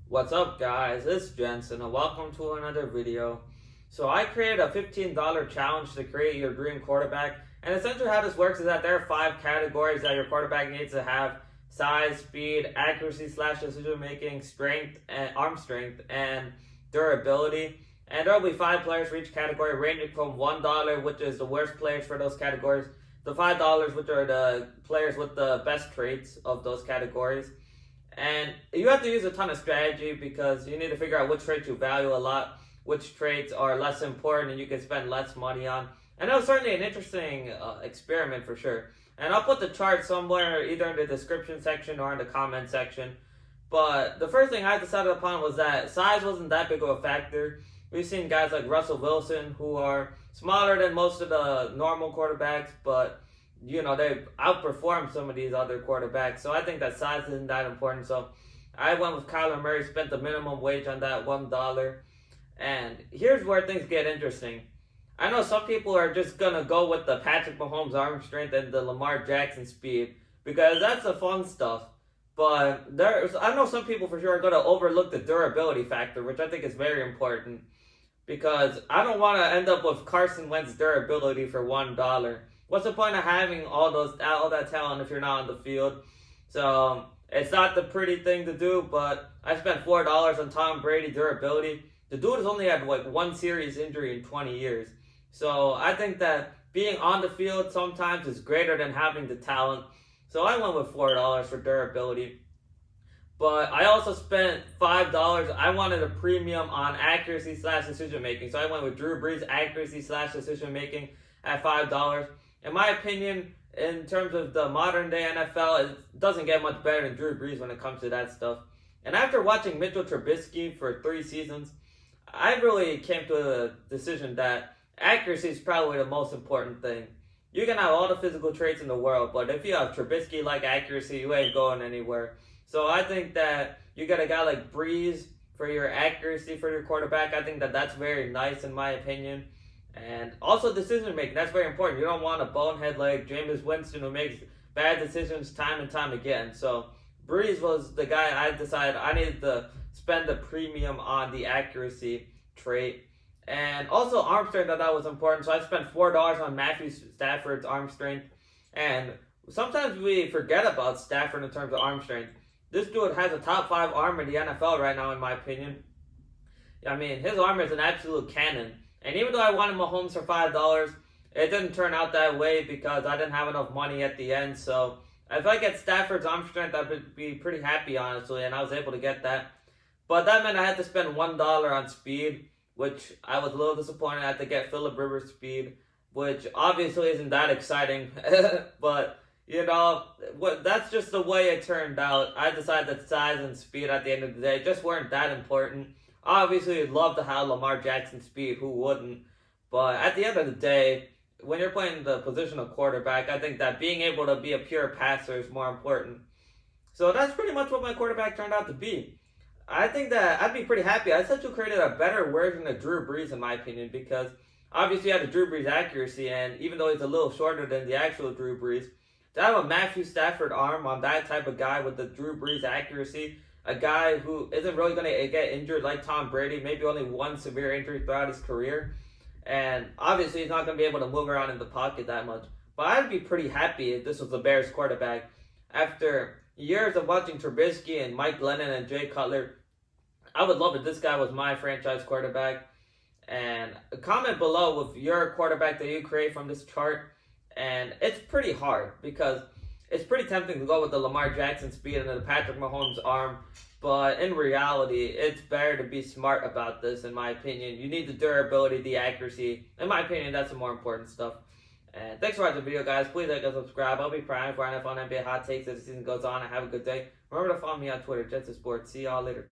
What's up, guys? It's Jensen and welcome to another video. So I created a $15 challenge to create your dream quarterback, and essentially how this works is that there are 5 categories that your quarterback needs to have: size, speed, accuracy / decision making, strength and arm strength, and durability. And there will be 5 players for each category, ranging from $1, which is the worst players for those categories, to $5, which are the players with the best traits of those categories. And you have to use a ton of strategy because you need to figure out which traits you value a lot, which traits are less important and you can spend less money on. And that was certainly an interesting experiment for sure. And I'll put the chart somewhere, either in the description section or in the comment section. But the first thing I decided upon was that size wasn't that big of a factor. We've seen guys like Russell Wilson who are smaller than most of the normal quarterbacks, but they outperformed some of these other quarterbacks. So I think that size isn't that important. So I went with Kyler Murray, spent the minimum wage on that $1. And here's where things get interesting. I know some people are just going to go with the Patrick Mahomes arm strength and the Lamar Jackson speed because that's the fun stuff. But I know some people for sure are going to overlook the durability factor, which I think is very important, because I don't want to end up with Carson Wentz durability for $1. What's the point of having all that talent if you're not on the field? So it's not the pretty thing to do, but I spent $4 on Tom Brady durability. The dude has only had like 1 serious injury in 20 years. So I think that being on the field sometimes is greater than having the talent. So I went with $4 for durability. But I also spent $5. I wanted a premium on accuracy / decision making. So I went with Drew Brees accuracy / decision making at $5. In my opinion, in terms of the modern day NFL, it doesn't get much better than Drew Brees when it comes to that stuff. And after watching Mitchell Trubisky for 3 seasons, I really came to a decision that accuracy is probably the most important thing. You can have all the physical traits in the world, but if you have Trubisky-like accuracy, you ain't going anywhere. So I think that you get a guy like Brees for your accuracy for your quarterback. I think that that's very nice in my opinion. And also decision making, that's very important. You don't want a bonehead like Jameis Winston who makes bad decisions time and time again. So Brees was the guy I decided I needed to spend a premium on the accuracy trait. And also arm strength, I thought was important. So I spent $4 on Matthew Stafford's arm strength. And sometimes we forget about Stafford in terms of arm strength. This dude has a top 5 arm in the NFL right now, in my opinion. I mean, his arm is an absolute cannon. And even though I wanted Mahomes for $5, it didn't turn out that way because I didn't have enough money at the end. So if I get Stafford's arm strength, I would be pretty happy, honestly, and I was able to get that. But that meant I had to spend $1 on speed, which I was a little disappointed. I had to get Phillip Rivers speed, which obviously isn't that exciting. But, that's just the way it turned out. I decided that size and speed at the end of the day just weren't that important. Obviously, you'd love to have Lamar Jackson speed. Who wouldn't? But at the end of the day, when you're playing the position of quarterback, I think that being able to be a pure passer is more important. So that's pretty much what my quarterback turned out to be. I think that I'd be pretty happy. I essentially created a better version of Drew Brees, in my opinion, because obviously you had the Drew Brees accuracy, and even though he's a little shorter than the actual Drew Brees, to have a Matthew Stafford arm on that type of guy with the Drew Brees accuracy, a guy who isn't really going to get injured like Tom Brady, maybe only 1 severe injury throughout his career. And obviously he's not going to be able to move around in the pocket that much. But I'd be pretty happy if this was the Bears quarterback. After years of watching Trubisky and Mike Glennon and Jay Cutler, I would love if this guy was my franchise quarterback. And comment below with your quarterback that you create from this chart. And it's pretty hard because it's pretty tempting to go with the Lamar Jackson speed and the Patrick Mahomes arm. But in reality, it's better to be smart about this, in my opinion. You need the durability, the accuracy. In my opinion, that's the more important stuff. And thanks for watching the video, guys. Please like and subscribe. I'll be priming for NFL and NBA hot takes as the season goes on. And have a good day. Remember to follow me on Twitter, Jets of Sports. See y'all later.